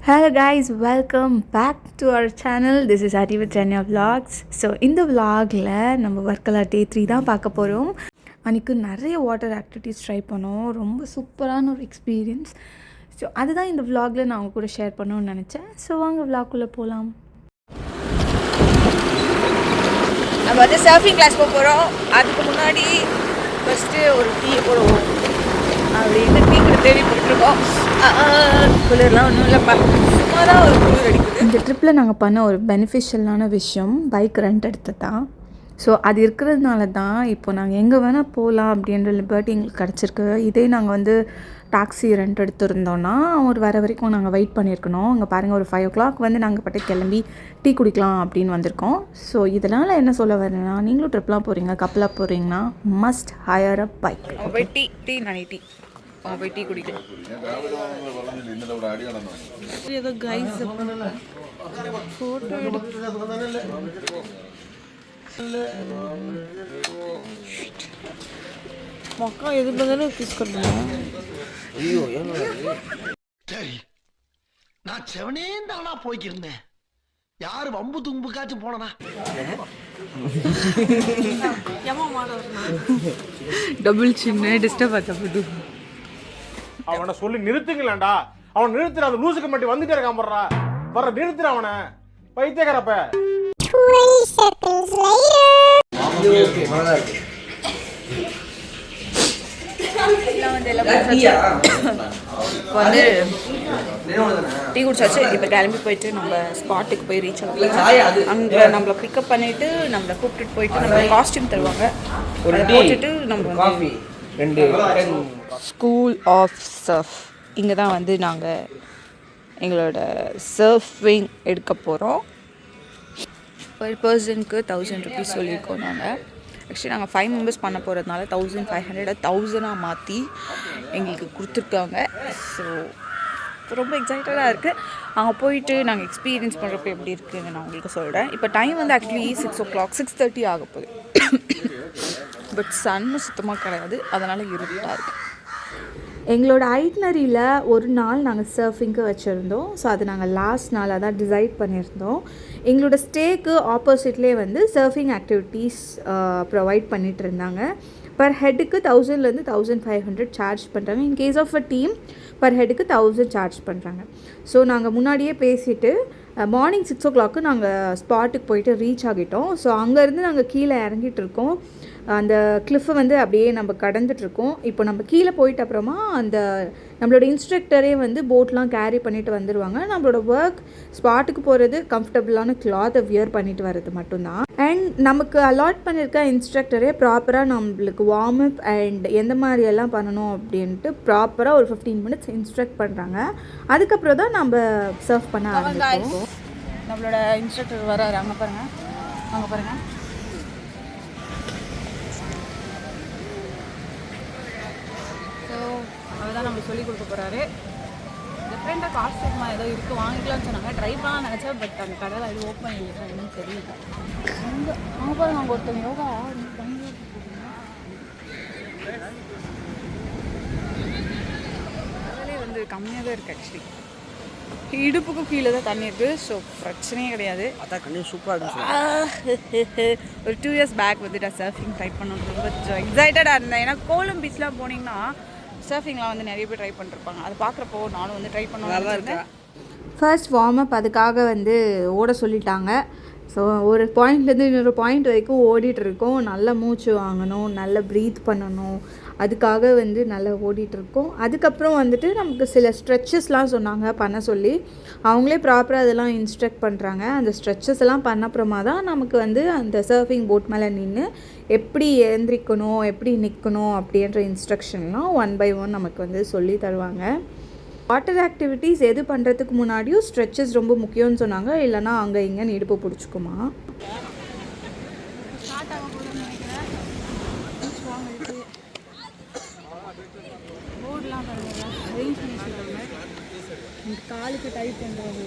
Hello guys, welcome back to our channel. This is Ati with Chenya Vlogs. So இந்த vlogல நம்ம வர்க்கலா டே 3 தான் பார்க்க போகிறோம். அன்றைக்கு நிறைய வாட்டர் ஆக்டிவிட்டீஸ் ட்ரை பண்ணோம். ரொம்ப சூப்பரான ஒரு எக்ஸ்பீரியன்ஸ். ஸோ அதுதான் இந்த vlogல நான் உங்க கூட ஷேர் பண்ணணும்னு நினச்சேன். ஸோ வாங்க vlogக்குள்ளே போகலாம். நம்ம வந்து சர்ஃபிங் கிளாஸ் போக போகிறோம். அதுக்கு முன்னாடி ஃபஸ்ட்டு ஒரு டீ போடுவோம் அப்படின்னு டீ கூட தேடி போட்டுருக்கோம். குளிர்லாம் ஒன்றும் இல்லைப்பா, சும்மா தான் ஒரு குளிர் அடிக்குது. இந்த ட்ரிப்பில் நாங்கள் பண்ண ஒரு பெனிஃபிஷியலான விஷயம் பைக் ரெண்ட் எடுத்து தான். ஸோ அது இருக்கிறதுனால தான் இப்போ நாங்கள் எங்கே வேணால் போகலாம் அப்படின்ற லிபர்ட்டி எங்களுக்கு கிடச்சிருக்கு. இதே நாங்கள் வந்து டாக்ஸி ரெண்ட் எடுத்துருந்தோன்னா ஒரு வர வரைக்கும் நாங்கள் வெயிட் பண்ணியிருக்கணும். அங்கே பாருங்கள், ஒரு 5 o'clock வந்து நாங்கள் பட்டு கிளம்பி டீ குடிக்கலாம் அப்படின்னு வந்திருக்கோம். ஸோ இதனால் என்ன சொல்ல வரேன்னா, நீங்களும் ட்ரிப்லாம் போகிறீங்க, கப்பலாக போகிறீங்கன்னா மஸ்ட் ஹையர் அ பைக். போய் டீ நானே டீ அவங்க போய் டீ குடிக்கலாம். ஏதோ கைஸ் ஃபோட்டோ மக்கா எது பண்ணாலும் கிஸ் பண்ணுவேன். ஐயோ சரி, நான் செவனே தானா போய்க்கிருந்தேன். யாரு வம்பு தும்புக்காச்சும் போனா டபுள் சின்ன டிஸ்டர்ப் ஆச்சா புது. அவனை சொல்லி நிறுத்துங்களேன்டா. அவன் நிறுத்துற, அந்த லூசுக்கு மட்டும் வந்துட்டே இருக்கான். வர்ற நிறுத்துற அவனை, பைத்தியக்காரப்ப. வந்து டீ குடிச்சாச்சு. இப்போ கிளம்பி போயிட்டு நம்ம ஸ்பாட்டுக்கு போய் ரீச் ஆகலாம். அங்கே நம்மளை பிக்கப் பண்ணிவிட்டு நம்மளை கூப்பிட்டுட்டு போயிட்டு நம்ம காஸ்டியூம் தருவாங்க. ஒரு போட்டுட்டு நம்ம காஃபி ஸ்கூல் ஆஃப் சர்ஃப் இங்கே தான் வந்து நாங்கள் எங்களோட சர்ஃபிங் எடுக்க போகிறோம். ஒரு பர்சனுக்கு 1000 rupees சொல்லியிருக்கோம். நாங்கள் ஆக்சுவலி நாங்கள் 5 members பண்ண போகிறதுனால 1500 1000 மாற்றி எங்களுக்கு கொடுத்துருக்காங்க. ஸோ ரொம்ப எக்ஸைட்டடாக இருக்குது. அங்கே போயிட்டு நாங்கள் எக்ஸ்பீரியன்ஸ் பண்ணுறப்ப எப்படி இருக்குதுன்னு நான் உங்களுக்கு சொல்கிறேன். இப்போ டைம் வந்து ஆக்சுவலி 6 o'clock 6:30 ஆக போகுது. பட் சன்னு சுத்தமாக கிடையாது, அதனால் இருட்டாக இருக்குது. எங்களோட ஐட்னரியில் ஒரு நாள் நாங்கள் சர்ஃபிங்க்கு வச்சுருந்தோம். ஸோ அது நாங்கள் லாஸ்ட் நாளாக தான் டிசைட் பண்ணியிருந்தோம். எங்களோட ஸ்டேக்கு ஆப்போசிட்லேயே வந்து சர்ஃபிங் ஆக்டிவிட்டீஸ் ப்ரொவைட் பண்ணிகிட்டு இருந்தாங்க. பர் ஹெட்டுக்கு 1000லேருந்து 1500 சார்ஜ் பண்ணுறாங்க. In case of a team per ஹெட்டுக்கு 1000 சார்ஜ் பண்ணுறாங்க. ஸோ நாங்கள் முன்னாடியே பேசிவிட்டு மார்னிங் 6 o'clock நாங்கள் ஸ்பாட்டுக்கு போயிட்டு ரீச் ஆகிட்டோம். ஸோ அங்கேருந்து நாங்கள் கீழே இறங்கிட்டு இருக்கோம். அந்த கிளிஃபை வந்து அப்படியே நம்ம கடந்துட்டுருக்கோம். இப்போ நம்ம கீழே போயிட்ட அப்புறமா அந்த நம்மளோட இன்ஸ்ட்ரக்டரே வந்து போட்லாம் கேரி பண்ணிட்டு வந்துடுவாங்க. நம்மளோட ஒர்க் ஸ்பாட்டுக்கு போகிறது, கம்ஃபர்டபுளான கிளாத்தை வியர் பண்ணிட்டு வர்றது மட்டும்தான். அண்ட் நமக்கு அலாட் பண்ணியிருக்க இன்ஸ்ட்ரக்டரே ப்ராப்பராக நம்மளுக்கு வார்ம் அப் அண்ட் எந்த மாதிரி எல்லாம் பண்ணணும் அப்படின்ட்டு ப்ராப்பராக ஒரு 15 minutes இன்ஸ்ட்ரக்ட் பண்ணுறாங்க. அதுக்கப்புறம் தான் நம்ம சர்வ் பண்ண ஆரம்பிப்போம். நம்மளோட இன்ஸ்ட்ரக்டர் வராரு. அங்கே பாருங்கள், அங்கே பாருங்கள். ஸோ அவர் தான் நம்மளுக்கு சொல்லிக் கொடுக்க போகிறாரு. டிஃப்ரெண்ட்டாக காஸ்ட்யூமாக ஏதோ இருக்குது, வாங்கிக்கலாம்னு சொன்னாங்க. ட்ரை பண்ணலாம் நினச்சேன், பட் அந்த கடையில் அது ஓப்பன் இல்லை, என்னன்னு தெரியல. அங்கே பாருங்க, அங்கே ஒருத்தவங்க யோகா வந்து கம்மியாக தான் இருக்குது. ஆக்சுவலி இடுப்புக்கும் கீழே தான் தண்ணி இருக்குது. ஸோ பிரச்சனையே கிடையாது. அதான் கண்ணு சூப்பராக இருக்கு. ஒரு 2 years பேக் வந்து நான் சர்ஃபிங் ட்ரை பண்ணணும் ரொம்ப எக்ஸைட்டடாக இருந்தேன். ஏன்னா கோலம் பீச்லாம் போனீங்கன்னா சர்ஃபிங்லாம் வந்து நிறைய பேர் ட்ரை பண்ணிருப்பாங்க. அது பார்க்குறப்போ நானும் வந்து ட்ரை பண்ண நல்லா இருக்கேன். ஃபர்ஸ்ட் வார்ம் அப் அதுக்காக வந்து ஓட சொல்லிட்டாங்க. ஸோ ஒரு பாயிண்ட்லேருந்து இன்னொரு பாயிண்ட் வரைக்கும் ஓடிட்டுருக்கோம். நல்லா மூச்சு வாங்கணும், நல்லா ப்ரீத் பண்ணணும், அதுக்காக வந்து நல்லா ஓடிட்டுருக்கோம். அதுக்கப்புறம் வந்துட்டு நமக்கு சில ஸ்ட்ரெச்சஸ்லாம் சொன்னாங்க பண்ண சொல்லி. அவங்களே ப்ராப்பராக அதெல்லாம் இன்ஸ்ட்ரக்ட் பண்ணுறாங்க. அந்த ஸ்ட்ரெச்சஸ் எல்லாம் பண்ண அப்புறமா தான் நமக்கு வந்து அந்த சர்ஃபிங் போட் மேலே நின்று எப்படி எழுந்திரிக்கணும், எப்படி நிற்கணும் அப்படின்ற இன்ஸ்ட்ரக்ஷன்லாம் 1 by 1 நமக்கு வந்து சொல்லி தருவாங்க. வாட்டர் ஆக்டிவிட்டீஸ் எது பண்ணுறதுக்கு முன்னாடியும் ஸ்ட்ரெச்சஸ் ரொம்ப முக்கியம்னு சொன்னாங்க. இல்லைனா அங்கே இங்கேன்னு இடுப்பு பிடிச்சிக்குமா. காலுக்கு டைட் பண்ணுறாங்க.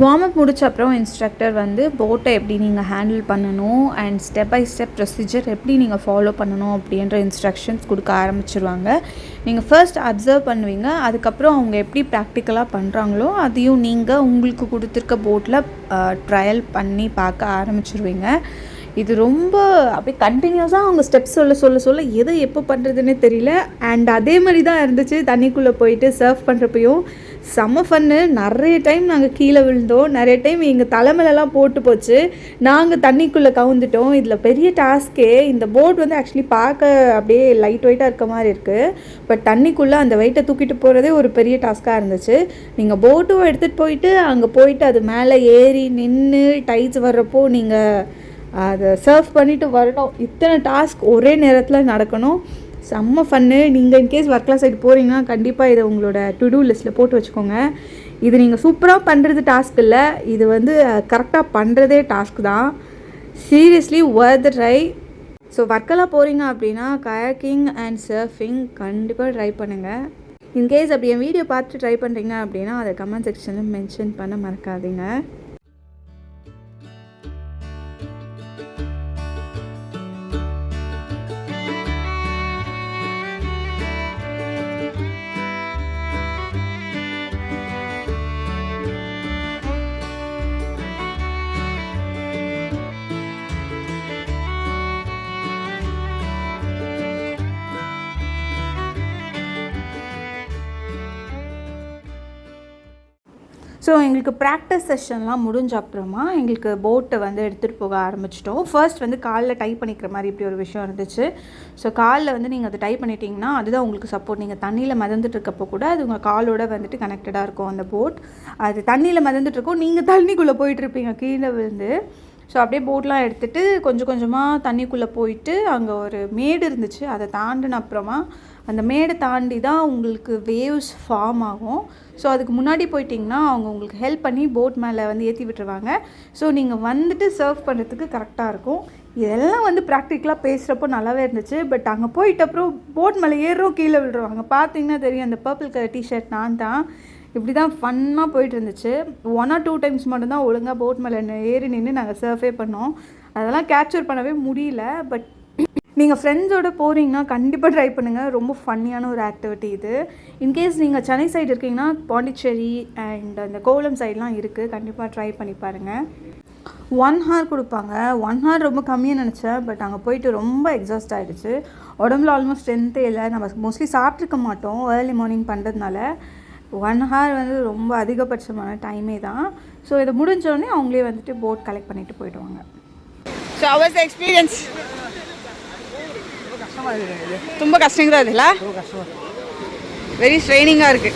வார்ம் அப் முடிச்ச அப்புறம் இன்ஸ்ட்ரக்டர் வந்து போட்டை எப்படி நீங்கள் ஹேண்டில் பண்ணணும் and step by step procedure எப்படி நீங்கள் ஃபாலோ பண்ணணும் அப்படின்ற இன்ஸ்ட்ரக்ஷன்ஸ் கொடுக்க ஆரம்பிச்சிருவாங்க. நீங்கள் ஃபர்ஸ்ட் அப்சர்வ் பண்ணுவீங்க, அதுக்கப்புறம் அவங்க எப்படி ப்ராக்டிக்கலாக பண்ணுறாங்களோ அதையும் நீங்கள் உங்களுக்கு கொடுத்துருக்க போட்டில் ட்ரையல் பண்ணி பார்க்க ஆரம்பிச்சிருவீங்க. இது ரொம்ப அப்படியே கண்டினியூஸாக அவங்க ஸ்டெப்ஸ் சொல்ல எதை எப்போ பண்ணுறதுன்னே தெரியல. அண்ட் அதே மாதிரி தான் இருந்துச்சு தண்ணிக்குள்ளே போயிட்டு சர்வ் பண்ணுறப்பையும். செம்ம ஃபன்னு. நிறைய டைம் நாங்கள் கீழே விழுந்தோம், நிறைய டைம் எங்கள் தலைமையிலலாம் போட்டு போச்சு, நாங்கள் தண்ணிக்குள்ளே கவுந்துட்டோம். இதில் பெரிய டாஸ்க்கே இந்த போட் வந்து ஆக்சுவலி பார்க்க அப்படியே லைட் வெயிட்டாக இருக்க மாதிரி இருக்குது, பட் தண்ணிக்குள்ளே அந்த வெயிட்டை தூக்கிட்டு போகிறதே ஒரு பெரிய டாஸ்க்காக இருந்துச்சு. நீங்கள் போட்டும் எடுத்துகிட்டு போயிட்டு அங்கே போயிட்டு அது மேலே ஏறி நின்று டைட்ஸ் வர்றப்போ நீங்கள் அதை சர்வ் பண்ணிவிட்டு வரணும். இத்தனை டாஸ்க் ஒரே நேரத்தில் நடக்கணும். செம்ம ஃபன்னு. நீங்கள் இன்கேஸ் வர்க்கலா சைடு போகிறீங்கன்னா கண்டிப்பாக இதை உங்களோட டு டூ லிஸ்ட்டில் போட்டு வச்சுக்கோங்க. இது நீங்கள் சூப்பராக பண்ணுறது டாஸ்க் இல்லை, இது வந்து கரெக்டாக பண்ணுறதே டாஸ்க் தான். சீரியஸ்லி வொர்த் தி ட்ரை. ஸோ வர்க்கலா போகிறீங்க அப்படின்னா கயாக்கிங் அண்ட் சர்ஃபிங் கண்டிப்பாக ட்ரை பண்ணுங்கள். இன்கேஸ் அப்படி என் வீடியோ பார்த்து ட்ரை பண்ணுறீங்க அப்படின்னா அதை கமெண்ட் செக்ஷனில் மென்ஷன் பண்ண மறக்காதீங்க. ஸோ எங்களுக்கு ப்ராக்டிஸ் செஷன்லாம் முடிஞ்ச அப்புறமா எங்களுக்கு போட்டை வந்து எடுத்துகிட்டு போக ஆரம்பிச்சிட்டோம். ஃபர்ஸ்ட் வந்து காலில் டைப் பண்ணிக்கிற மாதிரி இப்படி ஒரு விஷயம் இருந்துச்சு. ஸோ காலில் வந்து நீங்கள் அதை டைப் பண்ணிட்டீங்கன்னா அதுதான் உங்களுக்கு சப்போர்ட். நீங்கள் தண்ணியில் மிதந்துட்டு இருக்கப்போ கூட அது உங்கள் காலோட வந்துட்டு கனெக்டடாக இருக்கும் அந்த போட். அது தண்ணியில் மிதந்துட்டுருக்கோம், நீங்கள் தண்ணிக்குள்ளே போயிட்டுருப்பீங்க கீழே விழுந்து. ஸோ அப்படியே போட்லாம் எடுத்துகிட்டு கொஞ்சம் கொஞ்சமாக தண்ணிக்குள்ளே போயிட்டு அங்கே ஒரு மேடு இருந்துச்சு, அதை தாண்டின அப்புறமா அந்த மேடை தாண்டி தான் உங்களுக்கு வேவ்ஸ் ஃபார்ம் ஆகும். ஸோ அதுக்கு முன்னாடி போயிட்டிங்கன்னா அவங்க உங்களுக்கு ஹெல்ப் பண்ணி போட் மேலே வந்து ஏற்றி விட்டுருவாங்க. ஸோ நீங்கள் வந்துட்டு சர்வ் பண்ணுறதுக்கு கரெக்டாக இருக்கும். இதெல்லாம் வந்து ப்ராக்டிக்கலாக பேசுகிறப்போ நல்லாவே இருந்துச்சு. பட் அங்கே போயிட்டப்புறம் போட் மேலே ஏறும் கீழே விழுறாங்க. பார்த்தீங்கன்னா தெரியும், அந்த பர்பிள் கலர் டிஷர்ட் நான் தான். இப்படி தான் ஃபன்னாக போயிட்டு இருந்துச்சு. 1 or 2 டைம்ஸ் மட்டும்தான் ஒழுங்காக போட் மேலே ஏறி நின்று நாங்கள் சர்ஃபே பண்ணோம். அதெல்லாம் கேப்சர் பண்ணவே முடியல. பட் நீங்கள் ஃப்ரெண்ட்ஸோடு போகிறீங்கன்னா கண்டிப்பாக ட்ரை பண்ணுங்கள், ரொம்ப ஃபன்னியான ஒரு ஆக்டிவிட்டி இது. இன்கேஸ் நீங்கள் சென்னை சைடு இருக்கீங்கன்னா பாண்டிச்சேரி அண்ட் அந்த கோவளம் சைட்லாம் இருக்குது, கண்டிப்பாக ட்ரை பண்ணி பாருங்கள். 1 hour கொடுப்பாங்க. 1 hour ரொம்ப கம்மியாக நினச்சேன், பட் அங்கே போயிட்டு ரொம்ப எக்ஸாஸ்ட் ஆகிடுச்சு. உடம்புல ஆல்மோஸ்ட் ஸ்ட்ரென்த்தே இல்லை. நம்ம மோஸ்ட்லி சாப்பிட்ருக்க மாட்டோம் ஏர்லி மார்னிங் பண்ணுறதுனால. 1 hour வந்து ரொம்ப அதிகபட்சமான டைமே தான். ஸோ இதை முடிஞ்சோடனே அவங்களே வந்துட்டு போட் கலெக்ட் பண்ணிவிட்டு போயிடுவாங்க. ஸோ அவர்ஸ் எக்ஸ்பீரியன்ஸ் ತುಂಬ ಕಷ್ಟಂಗ ಅದಿಲ್ಲ, ವೆರಿ ಸ್ಟ್ರೈನಿಂಗಾ இருக்கு.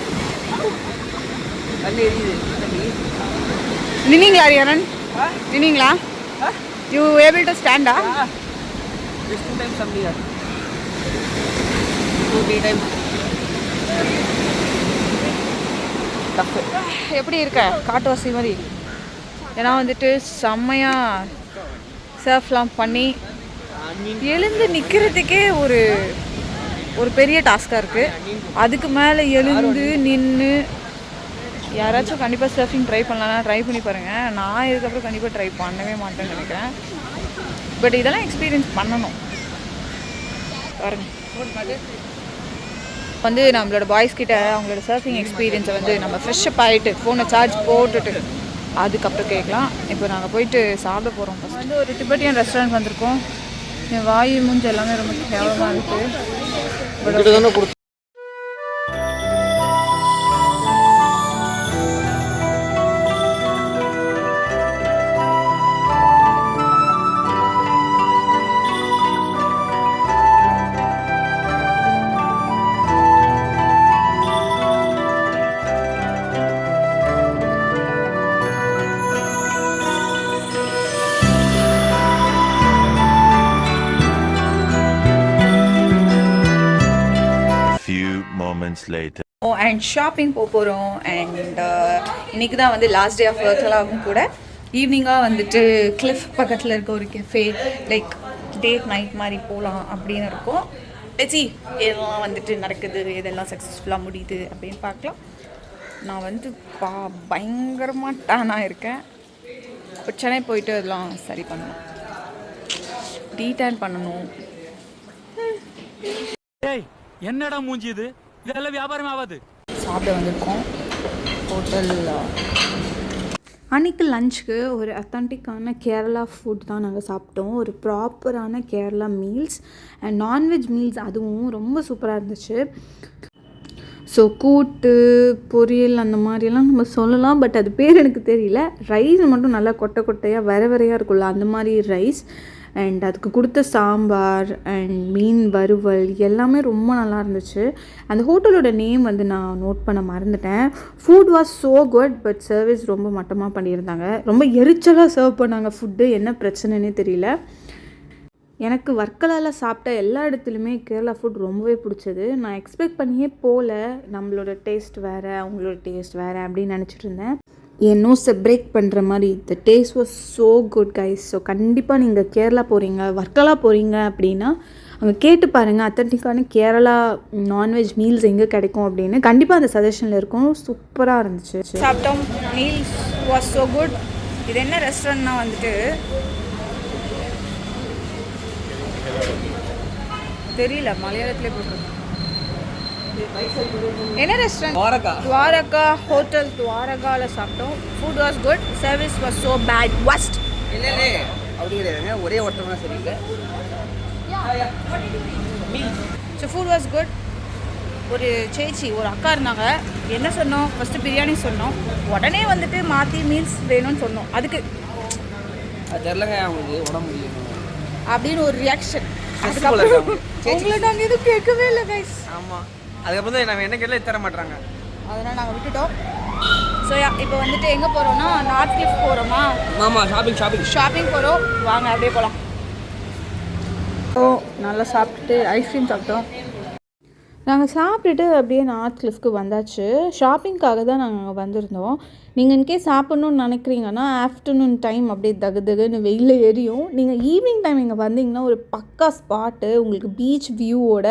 நின்னீங்களா ரியானன்? நின்னீங்களா? யூ ஏபிள் டு ஸ்டாண்டா? Just 2 times something here. 2-3 times. எப்படி இருக்க காட்டுவாசி மாதிரி? ஏன்னா வந்துட்டு செம்மையாக சர்ஃப்லாம் பண்ணி எழுந்து நிற்கிறதுக்கே ஒரு பெரிய டாஸ்காக இருக்குது. அதுக்கு மேலே எழுந்து நின்று யாராச்சும் கண்டிப்பாக சர்ஃபிங் ட்ரை பண்ணலான்னா ட்ரை பண்ணி பாருங்கள். நான் இதுக்கப்புறம் கண்டிப்பாக ட்ரை பண்ணவே மாட்டேன்னு நினைக்கிறேன். பட் இதெல்லாம் எக்ஸ்பீரியன்ஸ் பண்ணணும். பாருங்கள், வந்து நம்மளோட பாய்ஸ் கிட்ட அவங்களோட சர்ஃபிங் எக்ஸ்பீரியன்ஸை வந்து நம்ம ஃப்ரெஷ்ஷப் ஆகிட்டு ஃபோனை சார்ஜ் போட்டுட்டு அதுக்கப்புறம் கேட்கலாம். இப்போ நாங்கள் போயிட்டு சாப்பிட போகிறோம். ஃபஸ்ட் வந்து ஒரு டிபெட்டியன் ரெஸ்டாரண்ட் வந்திருக்கோம். என் வாய் மூஞ்சி எல்லாமே ரொம்ப கேவலமாக இருக்குது. Later. அண்ட் ஷாப்பிங் போகிறோம். அண்ட் இன்றைக்கி தான் வந்து லாஸ்ட் டே ஆஃப் ஒர்க்கெல்லாம் கூட ஈவினிங்காக வந்துட்டு கிளிஃப் பக்கத்தில் இருக்க ஒரு கெஃபே லைக் டேட் நைட் மாதிரி போகலாம் அப்படின்னு இருக்கும். லெட்ஸ் see எதெல்லாம் வந்துட்டு நடக்குது, எதெல்லாம் சக்ஸஸ்ஃபுல்லாக முடியுது அப்படின்னு பார்க்கலாம். நான் வந்து பயங்கரமாக டேனாக இருக்கேன். இப்போ சென்னை போயிட்டு அதெல்லாம் சரி பண்ணணும், டீடேன் பண்ணணும். ஏய் என்னடா மூஞ்சி இது, இதெல்லாம் வியாபாரம் ஆகாது. சாப்பிட வந்திருக்கோம் ஹோட்டலில். அன்றைக்கி லஞ்சுக்கு ஒரு அத்தன்டிக்கான கேரளா ஃபுட் தான் நாங்கள் சாப்பிட்டோம். ஒரு ப்ராப்பரான Kerala meals and non veg meals, அதுவும் ரொம்ப சூப்பராக இருந்துச்சு. ஸோ கூட்டு பொரியல் அந்த மாதிரியெல்லாம் நம்ம சொல்லலாம், பட் அது பேர் எனக்கு தெரியல. ரைஸ் மட்டும் நல்லா கொட்டை கொட்டையாக வரையாக இருக்குல்ல, அந்த மாதிரி ரைஸ். அண்ட் அதுக்கு கொடுத்த சாம்பார் அண்ட் மீன் வறுவல் எல்லாமே ரொம்ப நல்லா இருந்துச்சு. அந்த ஹோட்டலோட நேம் வந்து நான் நோட் பண்ண மறந்துட்டேன். Food was so good, but service ரொம்ப மட்டமாக பண்ணியிருந்தாங்க. ரொம்ப எரிச்சலாக சர்வ் பண்ணாங்க ஃபுட்டு, என்ன பிரச்சனைன்னே தெரியல. எனக்கு வர்க்கலாவில் சாப்பிட்ட எல்லா இடத்துலையுமே கேரளா ஃபுட் ரொம்பவே பிடிச்சது. நான் எக்ஸ்பெக்ட் பண்ணியே போகல, நம்மளோட டேஸ்ட் வேறு அவங்களோட டேஸ்ட் வேறு அப்படின்னு நினச்சிட்டு இருந்தேன். என் நோஸை பிரேக் பண்ணுற மாதிரி the taste was so good guys. So கண்டிப்பாக நீங்கள் கேரளா போகிறீங்க, வர்க்கலா போகிறீங்க அப்படின்னா அங்கே கேட்டு பாருங்கள் அத்தன்டிக்கான கேரளா நான்வெஜ் மீல்ஸ் எங்கே கிடைக்கும் அப்படின்னு. கண்டிப்பாக அந்த சஜஷனில் இருக்கும். சூப்பராக இருந்துச்சு. சாப்பிட்டோம், மீல்ஸ் வாஸ் ஸோ குட். இது என்ன ரெஸ்டாரண்ட்னா வந்துட்டு தெரியல, மலையாளத்திலே போட்டுருக்கோம். என்ன ரெஸ்டாரண்ட்? துவாரகா ஹோட்டல் துவாரகாவில் சாப்பிட்டோம். Food was good, service was so bad, worst. இல்லை அப்படி கிடையாதுங்க, ஒரே ஒருத்தவங்க தான் சரியில்லை. So food was good. ஒரு சேச்சி ஒரு அக்கா இருந்தாங்க. என்ன சொன்னோம், ஃபஸ்ட்டு பிரியாணி சொன்னோம், உடனே வந்துட்டு மாற்றி மீல்ஸ் வேணும்னு சொன்னோம். அதுக்கு அது தெரிலங்க, அவங்களுக்கு உடம்பு முடியும் அப்படின்னு ஒரு ரியாக்ஷன். அதுக்கப்புறம் உங்களை நாங்கள் எதுவும் கேட்கவே இல்லை கைஸ். ஆமாம், அதுக்கப்புறம் தான் நம்ம என்ன கேட்டாலும் தர மாட்டாங்க, அதனால் நாங்கள் விட்டுட்டோம். ஸோ இப்போ வந்துட்டு எங்கே போகிறோம்னா நார்த் கிளிஃப் போகிறோமா? ஆமாம், ஷாப்பிங் போகிறோம். வாங்க அப்படியே போகலாம். ஸோ நல்லா சாப்பிட்டுட்டு ஐஸ்கிரீம் சாப்பிட்டோம். நாங்கள் சாப்பிட்டுட்டு அப்படியே நார்த் கிளிஃப்க்கு வந்தாச்சு. ஷாப்பிங்காக தான் நாங்கள் வந்திருந்தோம். நீங்கள் இன்கேஸ் சாப்பிட்ணுன்னு நினைக்கிறீங்கன்னா ஆஃப்டர்நூன் டைம் அப்படியே தகுன்னு வெயில் எரியும். நீங்கள் ஈவினிங் டைம் இங்கே வந்தீங்கன்னா ஒரு பக்கா ஸ்பாட்டு, உங்களுக்கு பீச் வியூவோட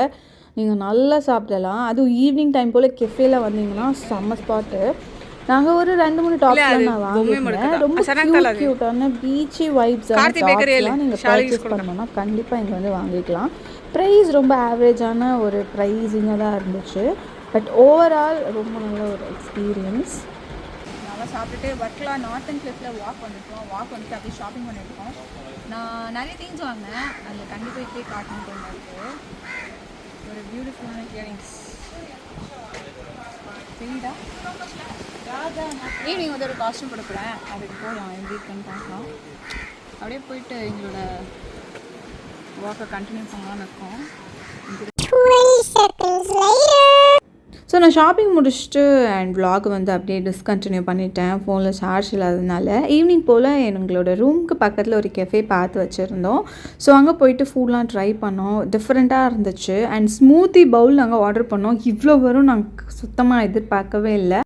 நீங்கள் நல்லா சாப்பிடலாம். அதுவும் ஈவினிங் டைம் போல் கெஃபேல வந்தீங்கன்னா செம்ம ஸ்பாட்டு. நாங்கள் ஒரு 2-3 டாப்ஸ்லாம் நான் வாங்கியிருந்தேன். ரொம்ப க்யூட்டான பீச்சி வைப்ஸ் டாப்ஸ்லாம் நீங்கள் பர்ச்சேஸ் பண்ணணும்னா கண்டிப்பாக இங்கே வந்து வாங்கிக்கலாம். ப்ரைஸ் ரொம்ப ஆவரேஜான ஒரு ப்ரைஸிங்காக தான் இருந்துச்சு, பட் ஓவரால் ரொம்ப நல்ல ஒரு எக்ஸ்பீரியன்ஸ். நல்லா சாப்பிட்டுட்டு வர்க்கலா நார்த்தன் கிளிஃபில் வாக் வந்துட்டோம். வாக் வந்துட்டு அப்படியே ஷாப்பிங் பண்ணியிருக்கோம். நான் நிறைய திங்ஸ் வாங்கினேன், அதில் கண்டிப்பாக இப்போயே காட்டணும் தோணுது. இருக்குது ஒரு பியூட்டிஃபுல்லான இயரிங்ஸ் தெரியுதா? ஈவினிங் வந்து ஒரு காஸ்ட்யூம் கொடுக்குறேன், அதுக்கு போகலாம், எப்படி இருக்குன்னு பார்க்கலாம். அப்படியே போயிட்டு எங்களோட வாக்கை கண்டினியூ பண்ணலான்னு இருக்கோம். ஸோ நான் ஷாப்பிங் முடிச்சுட்டு அண்ட் vlog வந்து அப்படியே டிஸ்கண்டினியூ பண்ணிட்டேன். ஃபோனில் சார்ஜ் இல்லாததுனால ஈவினிங் போல் எங்களோட ரூமுக்கு பக்கத்தில் ஒரு கெஃபே பார்த்து வச்சுருந்தோம். ஸோ அங்கே போயிட்டு ஃபுட்லாம் ட்ரை பண்ணோம். டிஃப்ரெண்ட்டாக இருந்துச்சு. அண்ட் ஸ்மூத்தி பவுல் நாங்கள் ஆர்டர் பண்ணோம். இவ்வளோ வரும் நாங்கள் சுத்தமாக எதிர்பார்க்கவே இல்லை.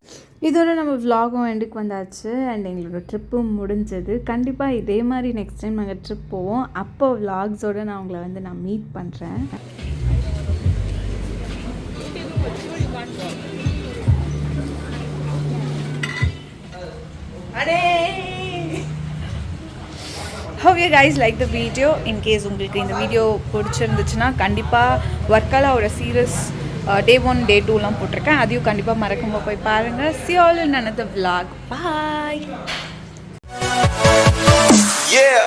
இதோட நம்ம vlogகும் எண்டுக்கு வந்தாச்சு அண்ட் எங்களோட ட்ரிப்பும் முடிஞ்சது. கண்டிப்பாக இதே மாதிரி நெக்ஸ்ட் டைம் நாங்கள் ட்ரிப் போவோம். அப்போ vlogsோடு நான் உங்களை வந்து நான் மீட் பண்ணுறேன். Hope you guys like the video. In case உங்களுக்கு இந்த வீடியோ பிடிச்சிருந்துச்சுன்னா கண்டிப்பாக வர்க்கலாவோட சீரியஸ் Day 1 Day 2லாம் போட்டிருக்கேன், அதையும் கண்டிப்பாக மறக்காம போய் பாருங்கள். See you all in another vlog. Bye. Yeah.